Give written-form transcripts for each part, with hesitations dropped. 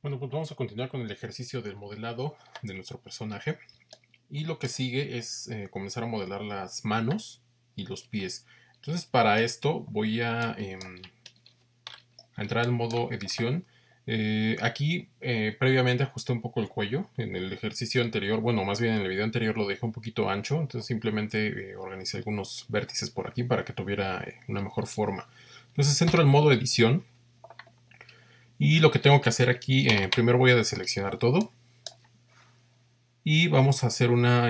Bueno, pues vamos a continuar con el ejercicio del modelado de nuestro personaje. Y lo que sigue es comenzar a modelar las manos y los pies. Entonces para esto voy a entrar en modo edición. Aquí previamente ajusté un poco el cuello. En el ejercicio anterior, bueno, más bien en el video anterior lo dejé un poquito ancho. Entonces simplemente organicé algunos vértices por aquí para que tuviera una mejor forma. Entonces entro en modo edición. Y lo que tengo que hacer aquí, primero voy a deseleccionar todo. Y vamos a hacer una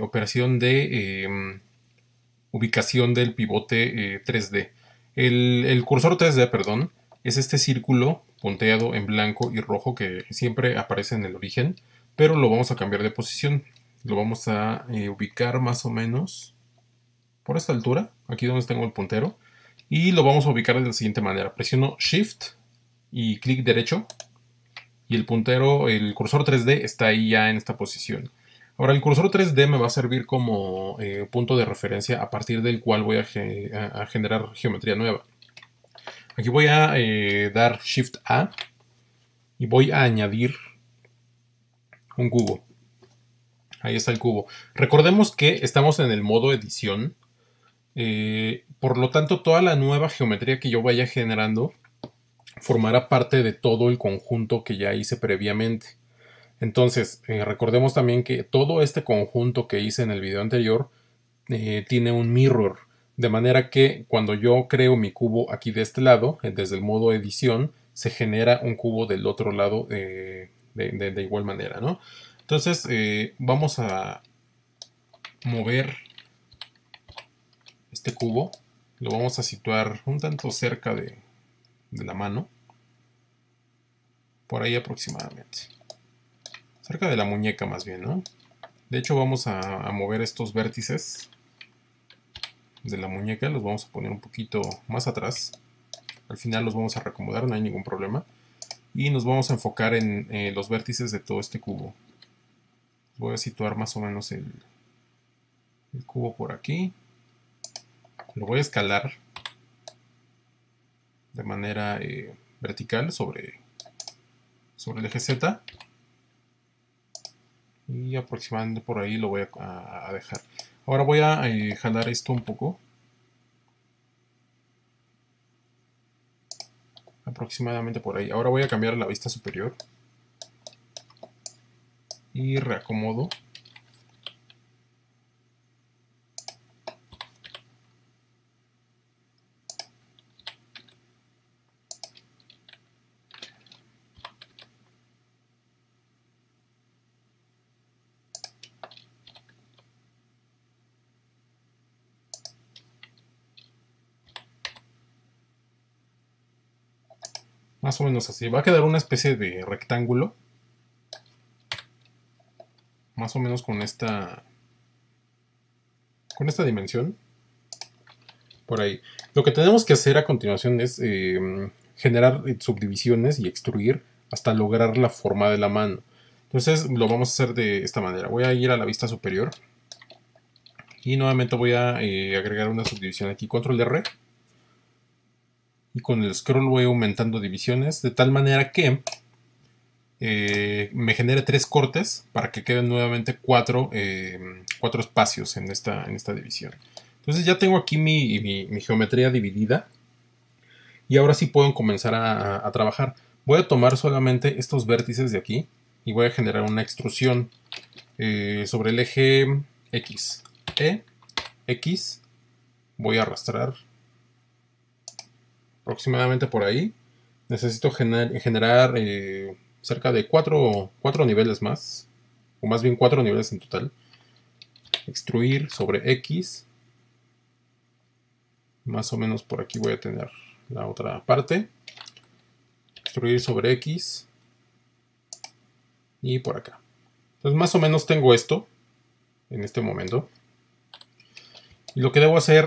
operación de ubicación del pivote 3D. El cursor 3D, perdón, es este círculo punteado en blanco y rojo que siempre aparece en el origen, pero lo vamos a cambiar de posición. Lo vamos a ubicar más o menos por esta altura, aquí donde tengo el puntero, y lo vamos a ubicar de la siguiente manera. Presiono Shift y clic derecho y el puntero, el cursor 3D está ahí ya en esta posición. Ahora el cursor 3D me va a servir como punto de referencia a partir del cual voy a generar geometría nueva. Aquí voy a dar Shift A y voy a añadir un cubo. Ahí está el cubo. Recordemos que estamos en el modo edición. Por lo tanto, toda la nueva geometría que yo vaya generando formará parte de todo el conjunto que ya hice previamente. Entonces, recordemos también que todo este conjunto que hice en el video anterior tiene un mirror, de manera que cuando yo creo mi cubo aquí de este lado, desde el modo edición, se genera un cubo del otro lado de igual manera, ¿no? Entonces, vamos a mover este cubo, lo vamos a situar un tanto cerca de la mano, por ahí aproximadamente. Cerca de la muñeca más bien, ¿no? De hecho vamos a mover estos vértices de la muñeca, los vamos a poner un poquito más atrás. Al final los vamos a reacomodar, no hay ningún problema. Y nos vamos a enfocar en los vértices de todo este cubo. Voy a situar más o menos el cubo por aquí. Lo voy a escalar de manera vertical sobre el eje Z. Y aproximadamente por ahí lo voy a dejar. Ahora voy a jalar esto un poco. Aproximadamente por ahí. Ahora voy a cambiar la vista superior. Y reacomodo. Más o menos así. Va a quedar una especie de rectángulo. Más o menos con esta dimensión. Por ahí. Lo que tenemos que hacer a continuación es generar subdivisiones y extruir hasta lograr la forma de la mano. Entonces lo vamos a hacer de esta manera. Voy a ir a la vista superior. Y nuevamente voy a agregar una subdivisión aquí. Control R. Y con el scroll voy aumentando divisiones de tal manera que me genere 3 cortes para que queden nuevamente 4 espacios en esta división. Entonces ya tengo aquí mi geometría dividida y ahora sí puedo comenzar a trabajar. Voy a tomar solamente estos vértices de aquí y voy a generar una extrusión sobre el eje X. X. Voy a arrastrar aproximadamente por ahí. Necesito generar cerca de 4 niveles más, o más bien 4 niveles en total. Extruir sobre X. Más o menos por aquí voy a tener la otra parte. Extruir sobre X. Y por acá. Entonces más o menos tengo esto en este momento. Y lo que debo hacer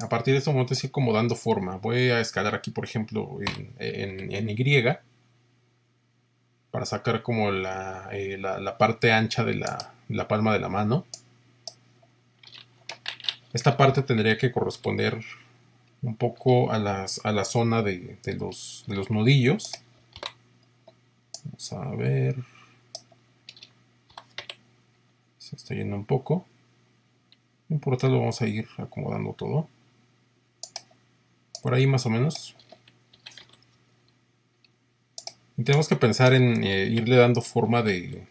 a partir de este momento es ir como dando forma. Voy a escalar aquí, por ejemplo, en Y. Para sacar como la parte ancha de la palma de la mano. Esta parte tendría que corresponder un poco a la zona de los nudillos. Vamos a ver. Se está yendo un poco. No importa, lo vamos a ir acomodando todo. Por ahí más o menos. Y tenemos que pensar en irle dando forma de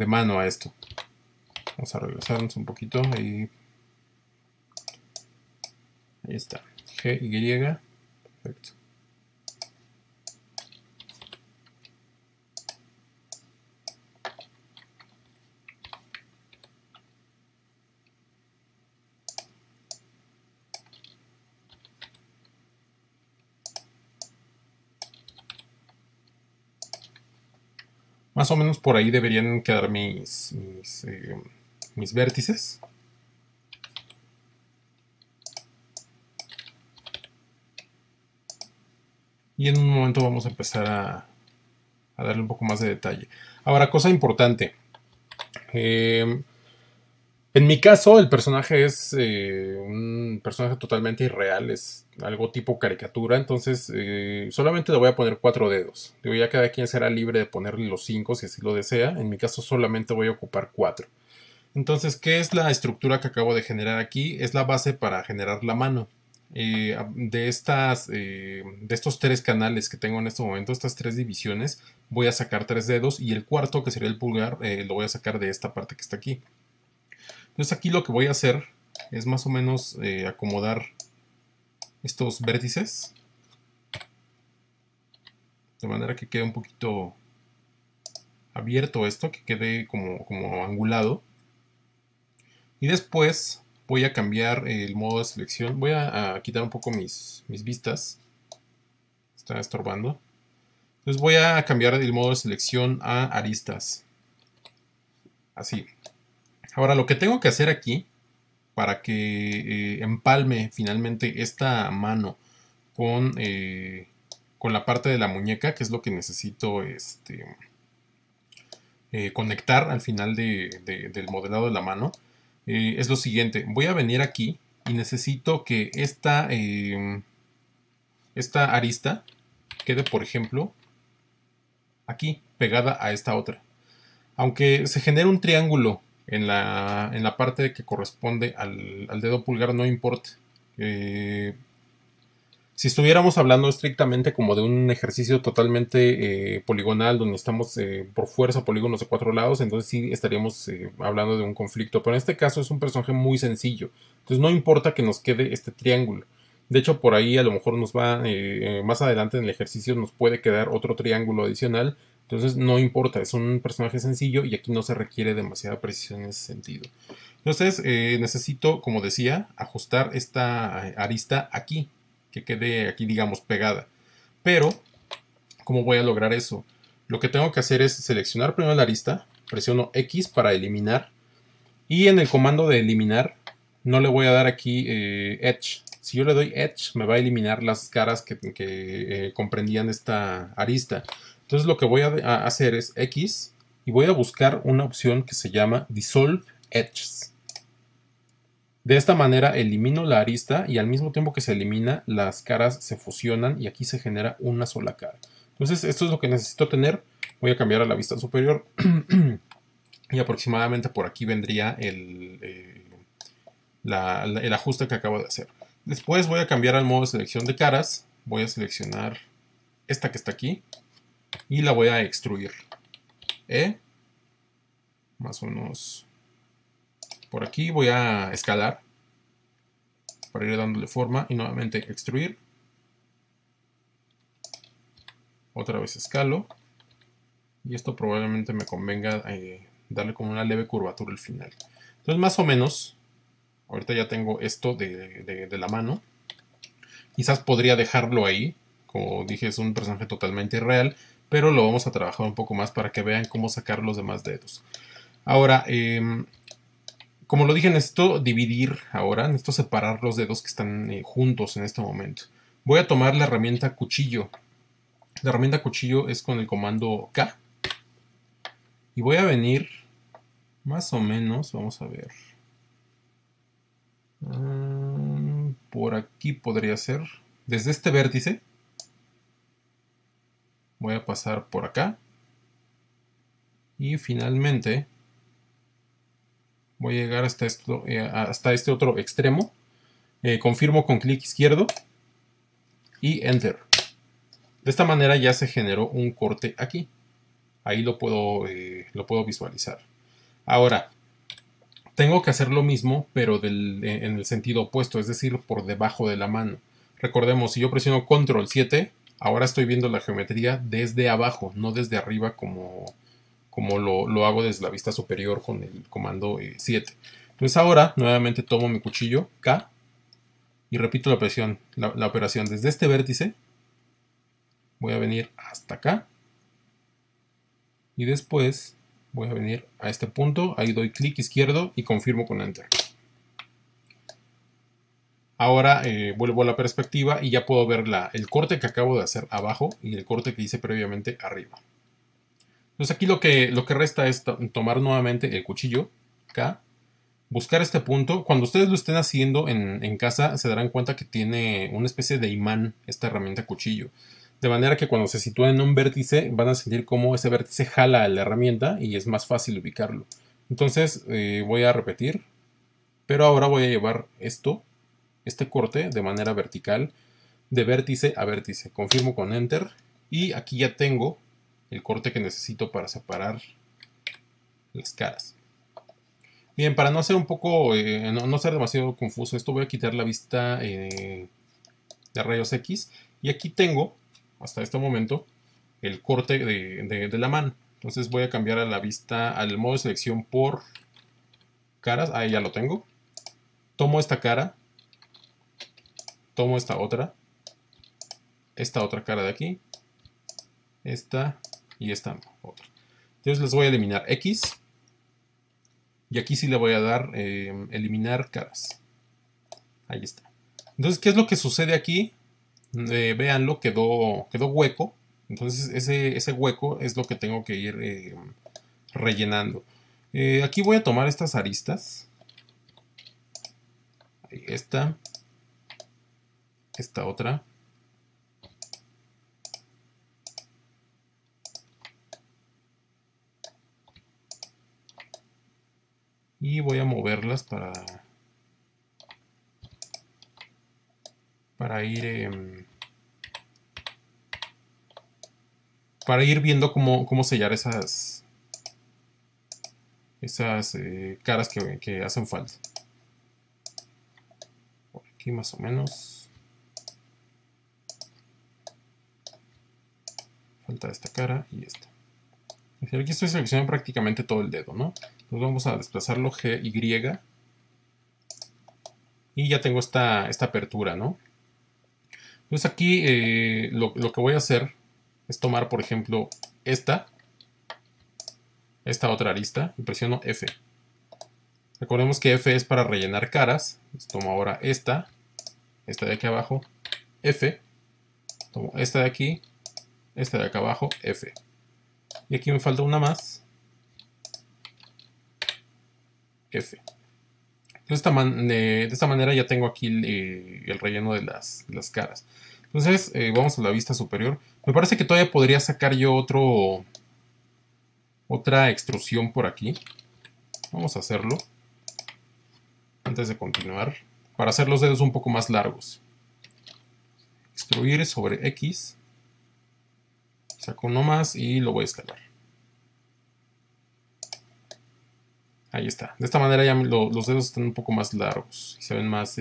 mano a esto. Vamos a regresarnos un poquito. Ahí está. G, Y. Perfecto. Más o menos por ahí deberían quedar mis vértices. Y en un momento vamos a empezar a darle un poco más de detalle. Ahora, cosa importante. En mi caso, el personaje es un personaje totalmente irreal, es algo tipo caricatura, entonces solamente le voy a poner 4 dedos. Digo, ya cada quien será libre de ponerle los 5 si así lo desea. En mi caso solamente voy a ocupar 4. Entonces, ¿qué es la estructura que acabo de generar aquí? Es la base para generar la mano. De estos 3 canales que tengo en este momento, estas 3 divisiones, voy a sacar 3 dedos y el cuarto, que sería el pulgar, lo voy a sacar de esta parte que está aquí. Entonces aquí lo que voy a hacer es más o menos acomodar estos vértices de manera que quede un poquito abierto esto, que quede como angulado. Y después voy a cambiar el modo de selección. Voy a quitar un poco mis vistas. Está estorbando. Entonces voy a cambiar el modo de selección a aristas. Así. Ahora lo que tengo que hacer aquí, para que empalme finalmente esta mano con la parte de la muñeca, que es lo que necesito conectar al final del modelado de la mano, es lo siguiente. Voy a venir aquí y necesito que esta arista quede, por ejemplo, aquí, pegada a esta otra. Aunque se genere un triángulo en la parte que corresponde al dedo pulgar, no importa. Si estuviéramos hablando estrictamente como de un ejercicio totalmente poligonal, donde estamos por fuerza polígonos de 4 lados, entonces sí estaríamos hablando de un conflicto. Pero en este caso es un personaje muy sencillo. Entonces no importa que nos quede este triángulo. De hecho, por ahí a lo mejor nos va, más adelante en el ejercicio nos puede quedar otro triángulo adicional. Entonces no importa, es un personaje sencillo y aquí no se requiere demasiada precisión en ese sentido. Entonces necesito, como decía, ajustar esta arista aquí, que quede aquí, digamos, pegada. Pero, ¿cómo voy a lograr eso? Lo que tengo que hacer es seleccionar primero la arista, presiono X para eliminar, y en el comando de eliminar no le voy a dar aquí Edge. Si yo le doy Edge, me va a eliminar las caras que comprendían esta arista. Entonces lo que voy a hacer es X y voy a buscar una opción que se llama Dissolve Edges. De esta manera elimino la arista y al mismo tiempo que se elimina, las caras se fusionan y aquí se genera una sola cara. Entonces esto es lo que necesito tener. Voy a cambiar a la vista superior y aproximadamente por aquí vendría el ajuste que acabo de hacer. Después voy a cambiar al modo de selección de caras. Voy a seleccionar esta que está aquí y la voy a extruir. Más o menos por aquí voy a escalar para ir dándole forma y nuevamente extruir. Otra vez escalo. Y esto probablemente me convenga darle como una leve curvatura al final. Entonces más o menos, ahorita ya tengo esto de la mano. Quizás podría dejarlo ahí. Como dije, es un personaje totalmente irreal. Pero lo vamos a trabajar un poco más para que vean cómo sacar los demás dedos. Ahora, como lo dije, necesito dividir ahora. Necesito separar los dedos que están juntos en este momento. Voy a tomar la herramienta cuchillo. La herramienta cuchillo es con el comando K. Y voy a venir más o menos, vamos a ver. Por aquí podría ser. Desde este vértice Voy a pasar por acá. Y finalmente voy a llegar hasta este otro extremo. Confirmo con clic izquierdo y Enter. De esta manera ya se generó un corte aquí. Ahí lo puedo visualizar. Ahora, tengo que hacer lo mismo, pero en el sentido opuesto, es decir, por debajo de la mano. Recordemos, si yo presiono Control 7, ahora estoy viendo la geometría desde abajo, no desde arriba como lo hago desde la vista superior con el comando 7. Entonces ahora, nuevamente tomo mi cuchillo K y repito la operación desde este vértice. Voy a venir hasta acá. Y después voy a venir a este punto. Ahí doy clic izquierdo y confirmo con Enter. Ahora vuelvo a la perspectiva y ya puedo ver el corte que acabo de hacer abajo y el corte que hice previamente arriba. Entonces aquí lo que resta es tomar nuevamente el cuchillo K, buscar este punto. Cuando ustedes lo estén haciendo en casa se darán cuenta que tiene una especie de imán esta herramienta cuchillo. De manera que cuando se sitúen en un vértice van a sentir cómo ese vértice jala a la herramienta y es más fácil ubicarlo. Entonces voy a repetir, pero ahora voy a llevar este corte de manera vertical de vértice a vértice. Confirmo con Enter y aquí ya tengo el corte que necesito para separar las caras. Bien, para no ser no ser demasiado confuso esto, voy a quitar la vista de rayos X y aquí tengo hasta este momento el corte de la mano. Entonces voy a cambiar a la vista al modo de selección por caras. Ahí ya lo tengo. Tomo esta cara, tomo esta otra cara de aquí, esta y esta otra. Entonces les voy a eliminar X y aquí sí le voy a dar eliminar caras. Ahí está. Entonces, ¿qué es lo que sucede aquí? Véanlo, quedó hueco. Entonces ese hueco es lo que tengo que ir rellenando. Aquí voy a tomar estas aristas. Esta otra. Y voy a moverlas para ir viendo cómo sellar esas caras que hacen falta. Por aquí más o menos. Falta esta cara y esta. Aquí estoy seleccionando prácticamente todo el dedo, ¿no? Entonces vamos a desplazarlo G, Y. Y ya tengo esta apertura, ¿no? Entonces aquí lo que voy a hacer es tomar, por ejemplo, esta otra arista y presiono F. Recordemos que F es para rellenar caras. Entonces tomo ahora esta de aquí abajo, F. Tomo esta de aquí, esta de acá abajo, F. Y aquí me falta una más, F. Entonces, de esta manera ya tengo aquí el relleno de las caras. Entonces vamos a la vista superior. Me parece que todavía podría sacar yo otra extrusión por aquí. Vamos a hacerlo antes de continuar para hacer los dedos un poco más largos. Extruir sobre X. Saco uno más y lo voy a escalar. Ahí está. De esta manera ya los dedos están un poco más largos y se ven más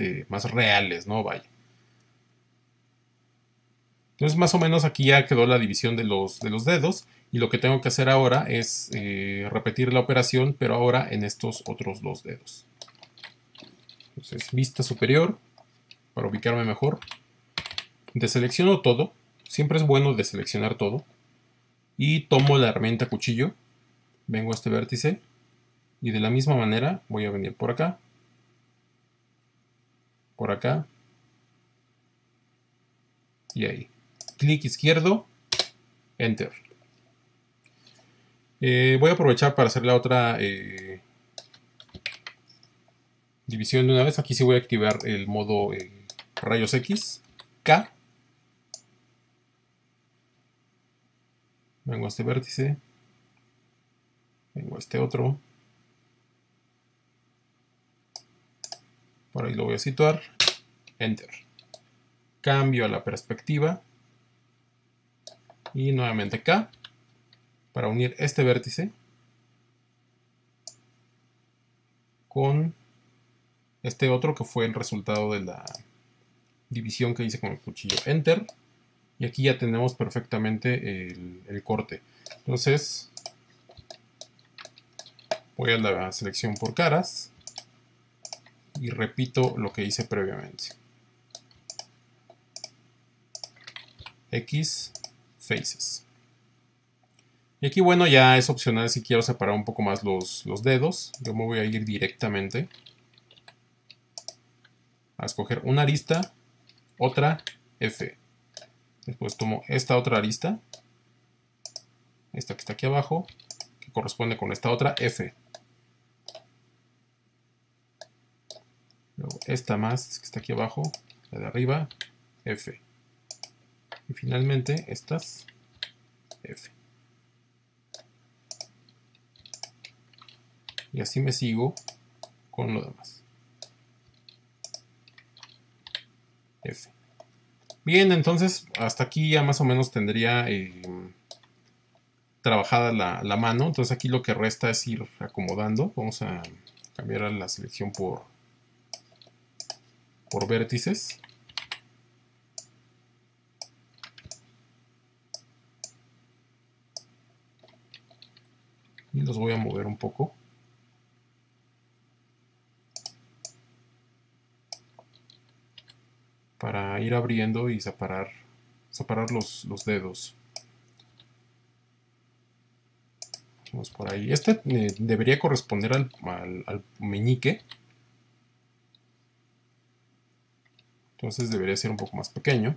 reales, ¿no? Vaya. Entonces más o menos aquí ya quedó la división de los dedos y lo que tengo que hacer ahora es repetir la operación, pero ahora en estos otros dos dedos. Entonces vista superior para ubicarme mejor. Deselecciono todo. Siempre es bueno deseleccionar todo. Y tomo la herramienta cuchillo. Vengo a este vértice. Y de la misma manera voy a venir por acá. Por acá. Y ahí. Clic izquierdo. Enter. Voy a aprovechar para hacer la otra división de una vez. Aquí sí voy a activar el modo rayos X. K. vengo a este vértice, vengo a este otro, por ahí lo voy a situar, Enter. Cambio a la perspectiva y nuevamente K para unir este vértice con este otro que fue el resultado de la división que hice con el cuchillo. Enter. Y aquí ya tenemos perfectamente el corte. Entonces voy a la selección por caras y repito lo que hice previamente. X faces. Y aquí, bueno, ya es opcional si quiero separar un poco más los dedos. Yo me voy a ir directamente a escoger una arista, otra, F. Después tomo esta otra arista, esta que está aquí abajo, que corresponde con esta otra, F. Luego esta más que está aquí abajo, la de arriba, F. Y finalmente estas, F. Y así me sigo con lo demás. F. Bien, entonces hasta aquí ya más o menos tendría trabajada la mano. Entonces aquí lo que resta es ir acomodando. Vamos a cambiar a la selección por vértices. Y los voy a mover un poco. Para ir abriendo y separar los dedos. Vamos por ahí. Este debería corresponder al meñique. Entonces debería ser un poco más pequeño.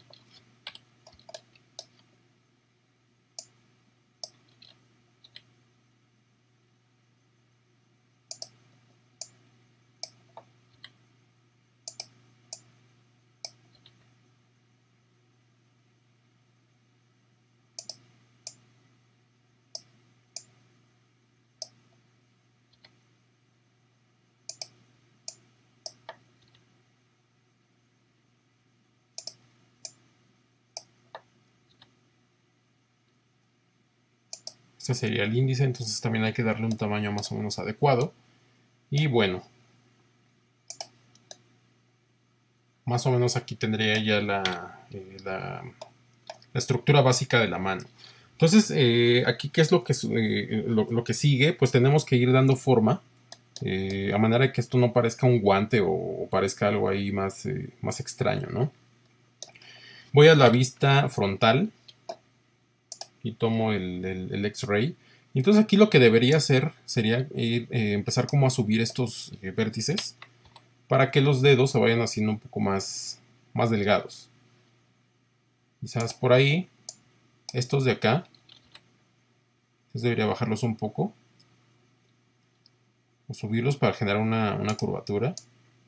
Este sería el índice, entonces también hay que darle un tamaño más o menos adecuado. Y bueno, más o menos aquí tendría ya la estructura básica de la mano. Entonces, aquí, ¿qué es lo que sigue? Pues tenemos que ir dando forma, a manera de que esto no parezca un guante o parezca algo ahí más extraño, ¿no? Voy a la vista frontal y tomo el X-Ray. Entonces aquí lo que debería hacer sería empezar como a subir estos vértices para que los dedos se vayan haciendo un poco más delgados. Quizás por ahí, estos de acá, entonces debería bajarlos un poco o subirlos para generar una curvatura.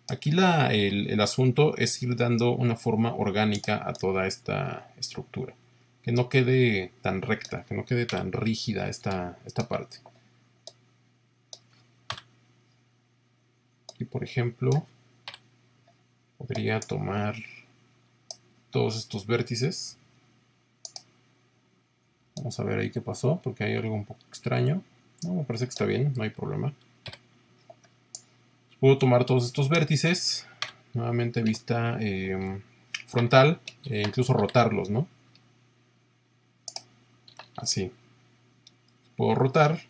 Aquí el asunto es ir dando una forma orgánica a toda esta estructura. Que no quede tan recta, que no quede tan rígida esta parte. Y por ejemplo, podría tomar todos estos vértices. Vamos a ver ahí qué pasó, porque hay algo un poco extraño. No, me parece que está bien, no hay problema. Puedo tomar todos estos vértices, nuevamente vista frontal, e incluso rotarlos, ¿no? Así. Puedo rotar.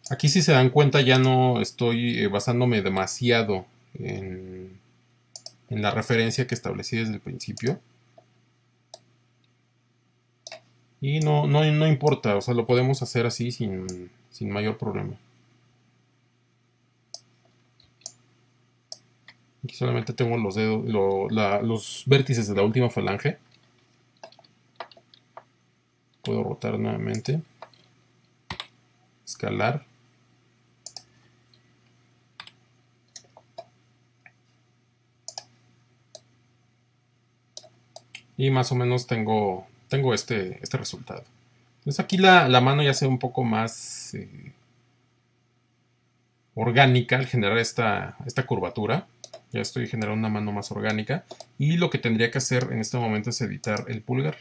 Aquí, si se dan cuenta, ya no estoy basándome demasiado en la referencia que establecí desde el principio. Y no importa, o sea, lo podemos hacer así sin mayor problema. Aquí solamente tengo los dedos, los vértices de la última falange. Puedo rotar nuevamente. Escalar. Y más o menos tengo este resultado. Entonces aquí la mano ya se ve un poco más orgánica al generar esta curvatura. Ya estoy generando una mano más orgánica. Y lo que tendría que hacer en este momento es editar el pulgar.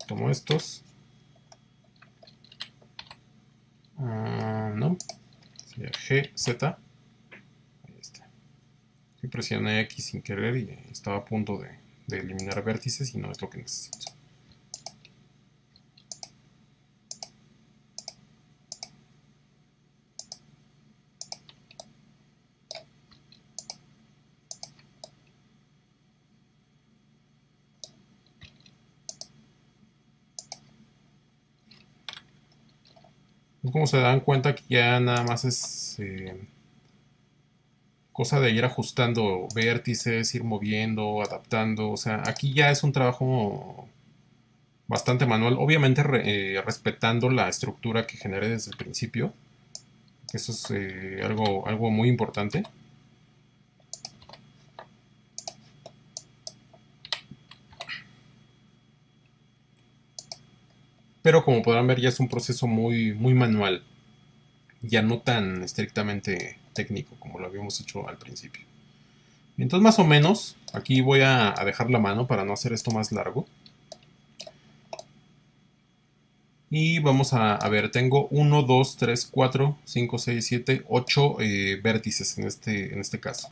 Tomo estos. No. Sería G, Z. Ahí está. Sí, presioné X sin querer y estaba a punto de eliminar vértices y no es lo que necesito. Como se dan cuenta que ya nada más es cosa de ir ajustando vértices, ir moviendo, adaptando. O sea, aquí ya es un trabajo bastante manual. Obviamente respetando la estructura que generé desde el principio. Eso es algo muy importante. Pero como podrán ver ya es un proceso muy manual. Ya no tan estrictamente técnico como lo habíamos hecho al principio. Entonces más o menos, aquí voy a dejar la mano para no hacer esto más largo. Y vamos a ver, tengo 1, 2, 3, 4, 5, 6, 7, 8 vértices en este caso.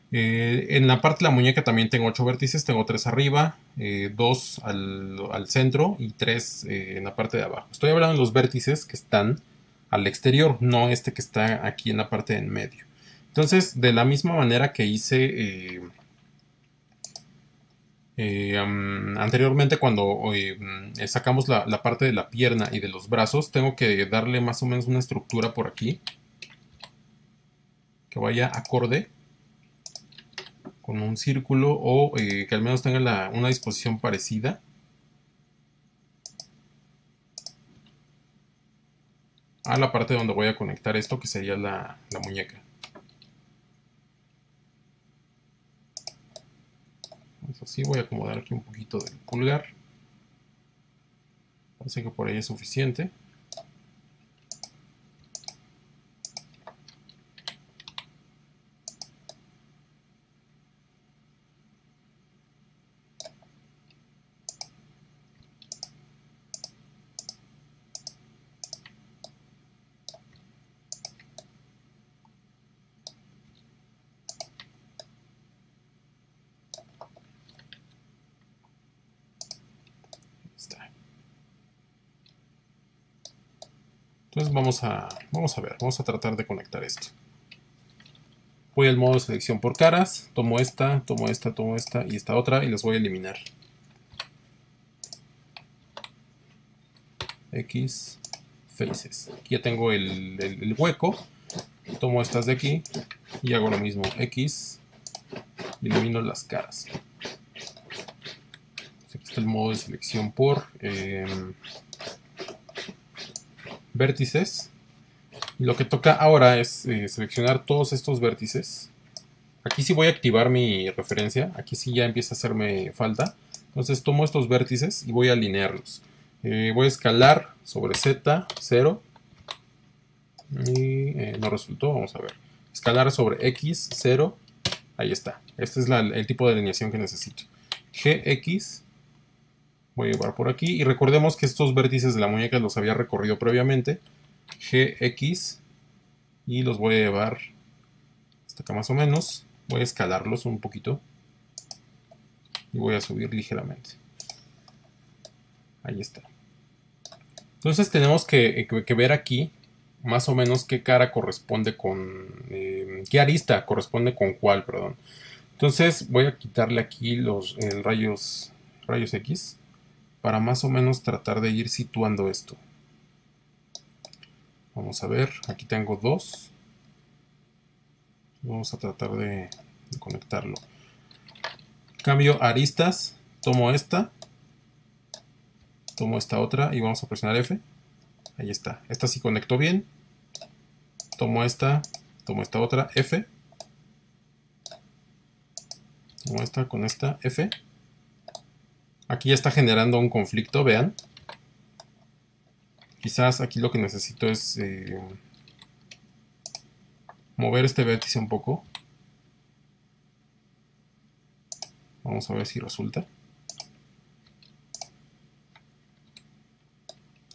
En la parte de la muñeca también tengo 8 vértices, tengo 3 arriba, 2 al centro y 3 en la parte de abajo. Estoy hablando de los vértices que están al exterior, no este que está aquí en la parte de en medio. Entonces, de la misma manera que hice anteriormente cuando sacamos la parte de la pierna y de los brazos, tengo que darle más o menos una estructura por aquí que vaya acorde con un círculo o que al menos tenga una disposición parecida a la parte donde voy a conectar esto que sería la muñeca. Entonces así voy a acomodar aquí un poquito del pulgar. Parece que por ahí es suficiente. Está. Entonces vamos a ver, vamos a tratar de conectar esto. Voy al modo de selección por caras, tomo esta y esta otra y las voy a eliminar. X faces. Aquí ya tengo el hueco. Tomo estas de aquí y hago lo mismo. X y elimino las caras. Aquí está el modo de selección por vértices. Y lo que toca ahora es seleccionar todos estos vértices. Aquí sí voy a activar mi referencia. Aquí sí ya empieza a hacerme falta. Entonces tomo estos vértices y voy a alinearlos. Voy a escalar sobre Z, 0. Y no resultó, vamos a ver. Escalar sobre X, 0. Ahí está. Este es el tipo de alineación que necesito. GX. Voy a llevar por aquí. Y recordemos que estos vértices de la muñeca los había recorrido previamente. GX. Y los voy a llevar hasta acá más o menos. Voy a escalarlos un poquito. Y voy a subir ligeramente. Ahí está. Entonces tenemos que ver aquí más o menos qué cara corresponde con... qué arista corresponde con cuál, perdón. Entonces voy a quitarle aquí los rayos X para más o menos tratar de ir situando esto. Vamos a ver, aquí tengo dos. Vamos a tratar de conectarlo. Cambio aristas, tomo esta otra y vamos a presionar F. Ahí está, esta sí conectó bien. Tomo esta otra, F. como esta con esta F. Aquí ya está generando un conflicto, vean. Quizás aquí lo que necesito es mover este vértice un poco. Vamos a ver si resulta.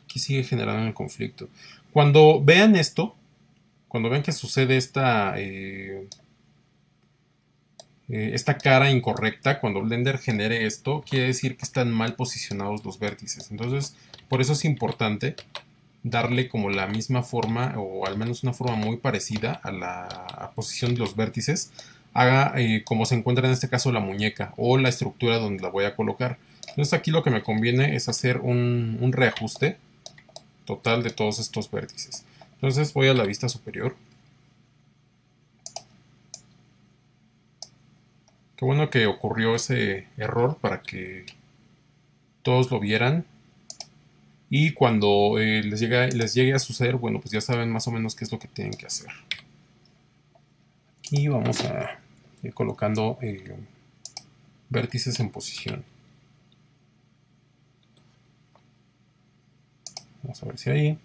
Aquí sigue generando el conflicto. Cuando vean esto, cuando vean que sucede esta cara incorrecta, cuando Blender genere esto, quiere decir que están mal posicionados los vértices. Entonces, por eso es importante darle como la misma forma, o al menos una forma muy parecida a la posición de los vértices, haga como se encuentra en este caso la muñeca o la estructura donde la voy a colocar. Entonces aquí lo que me conviene es hacer un reajuste total de todos estos vértices. Entonces voy a la vista superior. Qué bueno que ocurrió ese error para que todos lo vieran. Y cuando les llegue a suceder, bueno, pues ya saben más o menos qué es lo que tienen que hacer. Y vamos a ir colocando vértices en posición. Vamos a ver si ahí.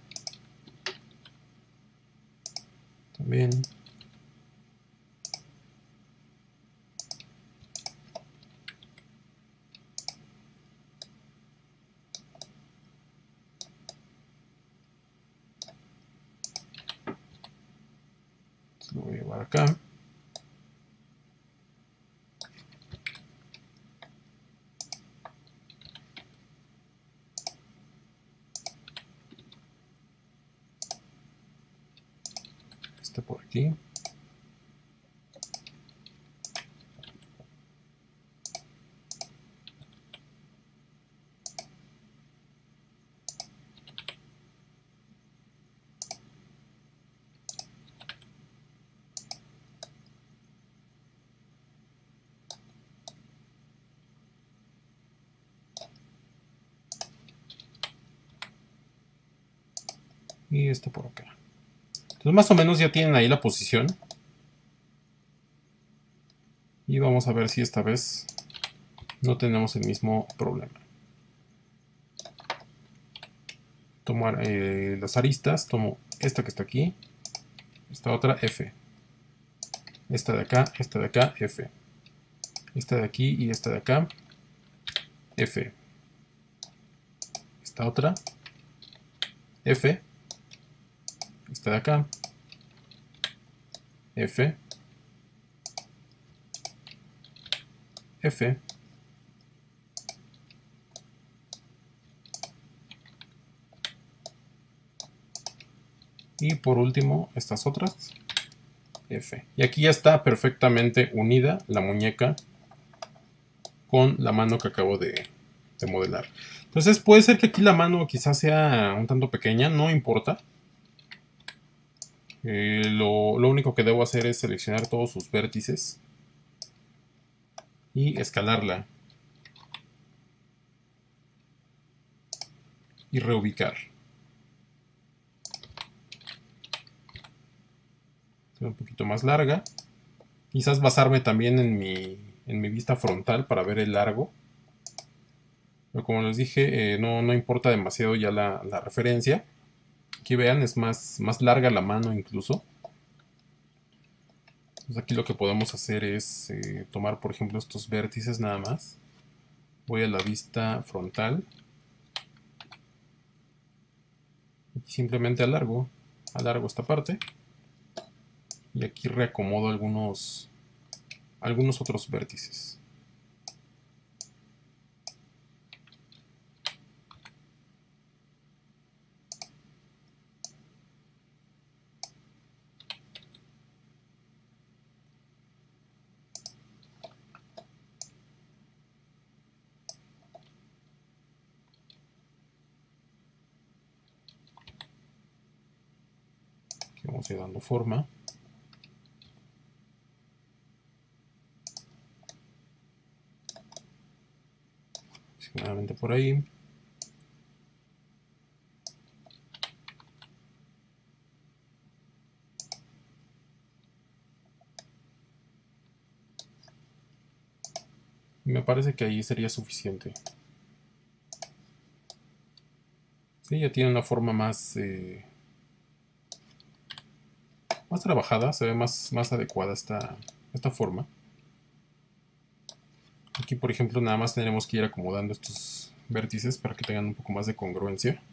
También. Lo voy a llevar acá. Este por aquí. Y este por acá. Entonces más o menos ya tienen ahí la posición. Y vamos a ver si esta vez no tenemos el mismo problema. Tomar las aristas, tomo esta que está aquí, esta otra F, esta de acá, F, esta de aquí y esta de acá, F, esta otra, F, esta de acá, F, F, y por último estas otras, F. Y aquí ya está perfectamente unida la muñeca con la mano que acabo de modelar. Entonces puede ser que aquí la mano quizás sea un tanto pequeña, no importa. Lo único que debo hacer es seleccionar todos sus vértices y escalarla y reubicar. Un poquito más larga. Quizás basarme también en mi vista frontal para ver el largo. Pero como les dije, no importa demasiado ya la referencia. Aquí vean, es más larga la mano incluso. Entonces aquí lo que podemos hacer es tomar, por ejemplo, estos vértices nada más. Voy a la vista frontal. Y simplemente alargo esta parte. Y aquí reacomodo algunos otros vértices. Aquí vamos a ir dando forma. Aproximadamente por ahí. Me parece que ahí sería suficiente. Sí, ya tiene una forma más trabajada, se ve más adecuada esta forma. Aquí, por ejemplo, nada más tenemos que ir acomodando estos vértices para que tengan un poco más de congruencia.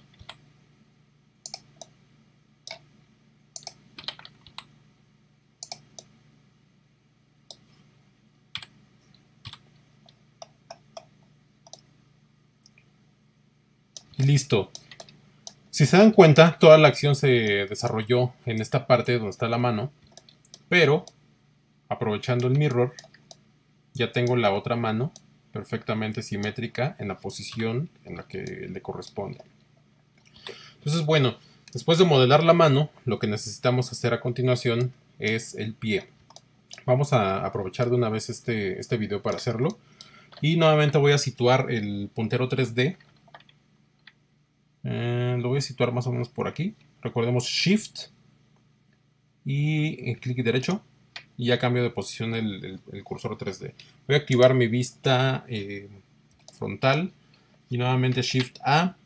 Y listo. Si se dan cuenta, toda la acción se desarrolló en esta parte donde está la mano, pero aprovechando el mirror, ya tengo la otra mano perfectamente simétrica en la posición en la que le corresponde. Entonces, bueno, después de modelar la mano, lo que necesitamos hacer a continuación es el pie. Vamos a aprovechar de una vez este video para hacerlo. Y nuevamente voy a situar el puntero 3D. Lo voy a situar más o menos por aquí. Recordemos Shift y clic derecho. Y ya cambio de posición el cursor 3D. Voy a activar mi vista frontal. Y nuevamente Shift A,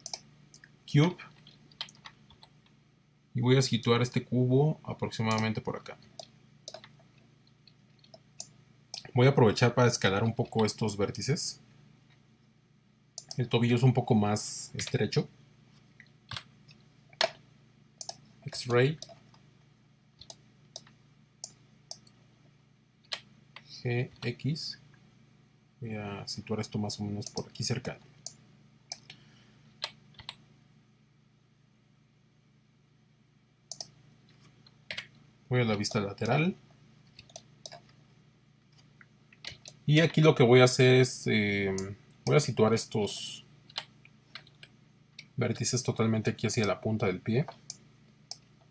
Cube. Y voy a situar este cubo aproximadamente por acá. Voy a aprovechar para escalar un poco estos vértices. El tobillo es un poco más estrecho. X-Ray. GX. Voy a situar esto más o menos por aquí cerca. Voy a la vista lateral. Y aquí lo que voy a hacer es, voy a situar estos vértices totalmente aquí hacia la punta del pie.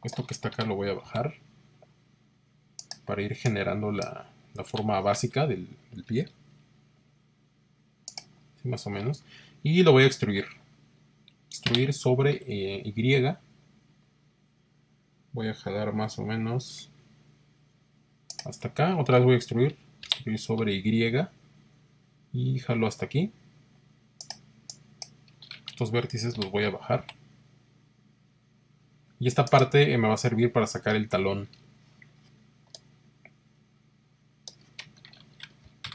Esto que está acá lo voy a bajar para ir generando la forma básica del pie. ¿Sí? Más o menos. Y lo voy a extruir. Extruir sobre Y. Voy a jalar más o menos hasta acá. Otra vez voy a extruir sobre Y. Y jalo hasta aquí. Estos vértices los voy a bajar. Y esta parte me va a servir para sacar el talón.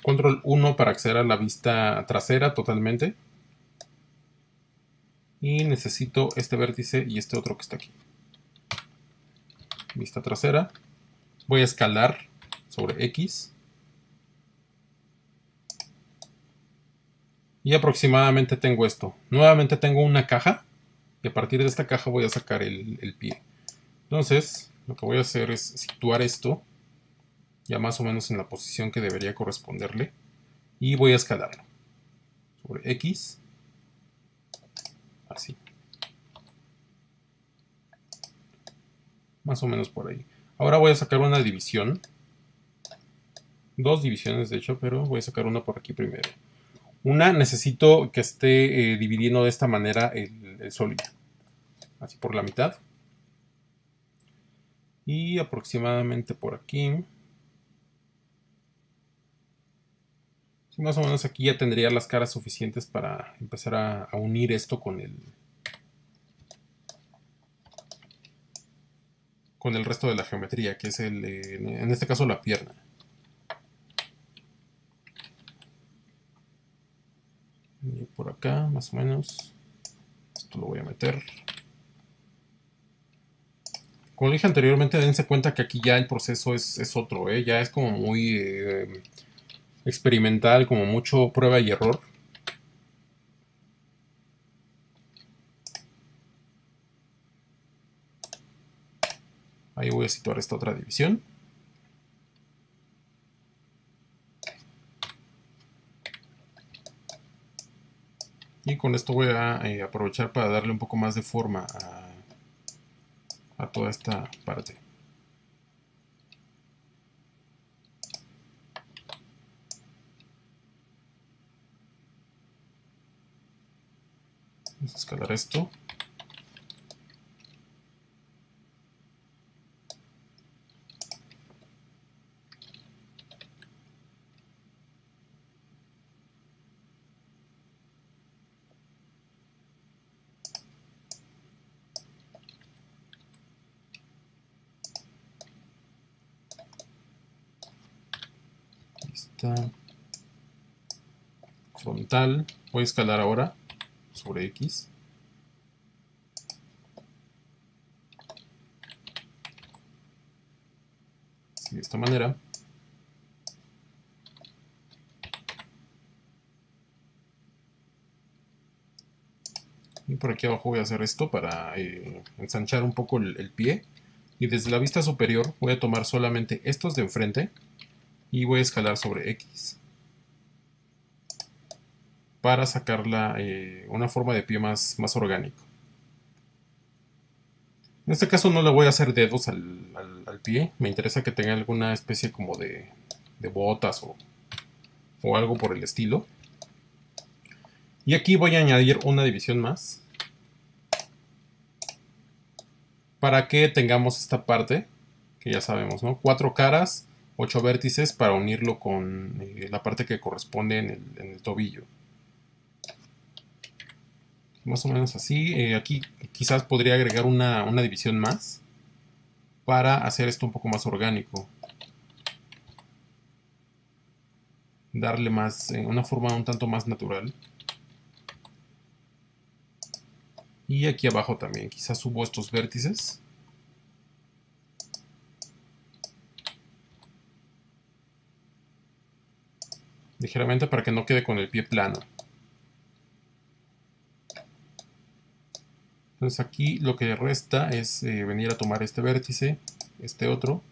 Control 1 para acceder a la vista trasera totalmente. Y necesito este vértice y este otro que está aquí. Vista trasera. Voy a escalar sobre X. Y aproximadamente tengo esto. Nuevamente tengo una caja. Y a partir de esta caja voy a sacar el pie. Entonces, lo que voy a hacer es situar esto. Ya más o menos en la posición que debería corresponderle. Y voy a escalarlo. Sobre X. Así. Más o menos por ahí. Ahora voy a sacar una división. Dos divisiones de hecho, pero voy a sacar una por aquí primero. Una necesito que esté dividiendo de esta manera el sólido. Así por la mitad. Y aproximadamente por aquí. Sí, más o menos aquí ya tendría las caras suficientes para empezar a unir esto con el resto de la geometría, que es en este caso la pierna. Y por acá, más o menos. Esto lo voy a meter. Como dije anteriormente, dense cuenta que aquí ya el proceso es otro, ya es como muy experimental, como mucho prueba y error. Ahí voy a situar esta otra división. Y con esto voy a aprovechar para darle un poco más de forma a toda esta parte. Vamos a escalar esto. Aquí está. Frontal. Voy a escalar ahora sobre X. Así, de esta manera. Y por aquí abajo voy a hacer esto para ensanchar un poco el pie. Y desde la vista superior voy a tomar solamente estos de enfrente y voy a escalar sobre X para sacarla una forma de pie más orgánico. En este caso no le voy a hacer dedos al pie, me interesa que tenga alguna especie como de botas o algo por el estilo. Y aquí voy a añadir una división más para que tengamos esta parte que ya sabemos, ¿no? 4 caras, 8 vértices para unirlo con la parte que corresponde en el tobillo. Más o menos así. Aquí quizás podría agregar una división más para hacer esto un poco más orgánico. Darle más, una forma un tanto más natural. Y aquí abajo también quizás subo estos vértices. Ligeramente para que no quede con el pie plano. Entonces aquí lo que resta es venir a tomar este vértice, este otro.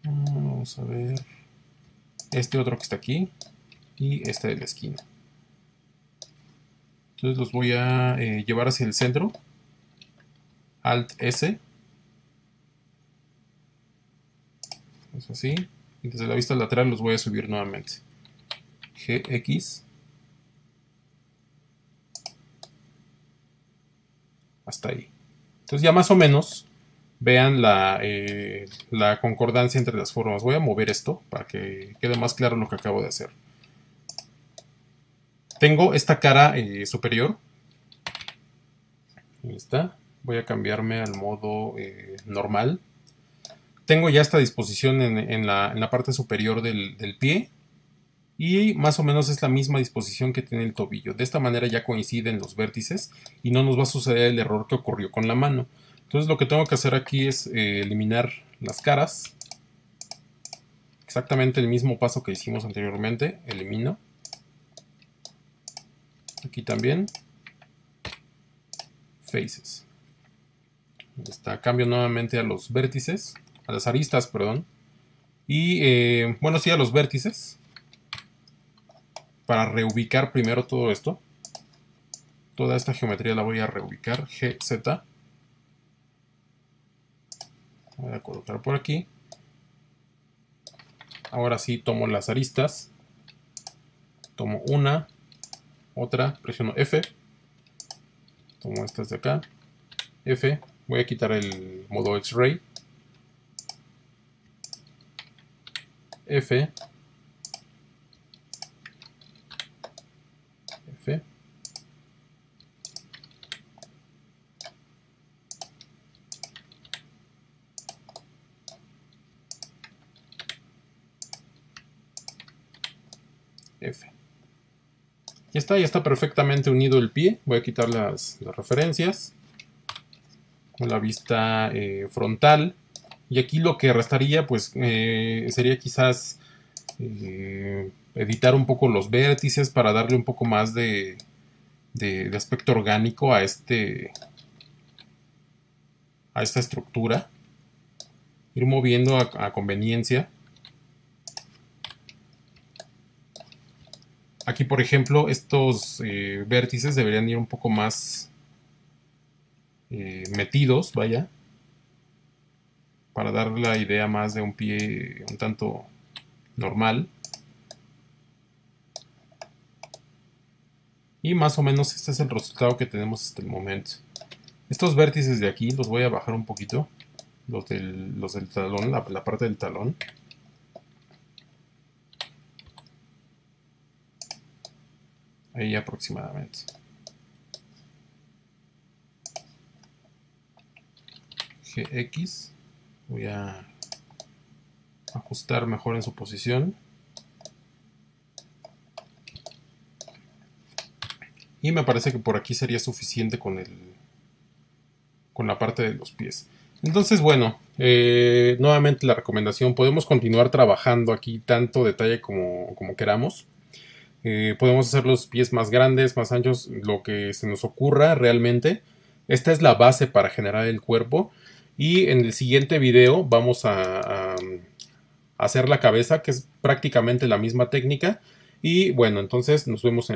Vamos a ver. Este otro que está aquí y este de la esquina. Entonces los voy a llevar hacia el centro. Alt S. Es así. Y desde la vista lateral los voy a subir nuevamente. GX. Hasta ahí. Entonces ya más o menos vean la concordancia entre las formas. Voy a mover esto para que quede más claro lo que acabo de hacer. Tengo esta cara superior. Ahí está. Voy a cambiarme al modo normal. Tengo ya esta disposición en la parte superior del pie. Y más o menos es la misma disposición que tiene el tobillo. De esta manera ya coinciden los vértices y no nos va a suceder el error que ocurrió con la mano. Entonces lo que tengo que hacer aquí es eliminar las caras. Exactamente el mismo paso que hicimos anteriormente. Elimino. Aquí también. Faces. Está. Cambio nuevamente a los vértices. A las aristas, perdón. Y bueno, sí, a los vértices. Para reubicar primero todo esto. Toda esta geometría la voy a reubicar. GZ. Voy a colocar por aquí. Ahora sí tomo las aristas. Tomo una. Otra. Presiono F. Tomo estas de acá. F. Voy a quitar el modo X-Ray. F. F. F. Ya está perfectamente unido el pie. Voy a quitar las referencias. Con la vista frontal. Y aquí lo que restaría pues sería quizás editar un poco los vértices para darle un poco más de aspecto orgánico a esta estructura. Ir moviendo a conveniencia. Aquí, por ejemplo, estos vértices deberían ir un poco más metidos, vaya, para dar la idea más de un pie un tanto normal. Y más o menos este es el resultado que tenemos hasta el momento. Estos vértices de aquí los voy a bajar un poquito, los del talón, la parte del talón. Ahí aproximadamente. GX. Voy a ajustar mejor en su posición. Y me parece que por aquí sería suficiente con la parte de los pies. Entonces, bueno, nuevamente la recomendación, podemos continuar trabajando aquí tanto detalle como queramos. Podemos hacer los pies más grandes, más anchos, lo que se nos ocurra realmente. Esta es la base para generar el cuerpo. Y en el siguiente video vamos a hacer la cabeza, que es prácticamente la misma técnica. Y bueno, entonces nos vemos en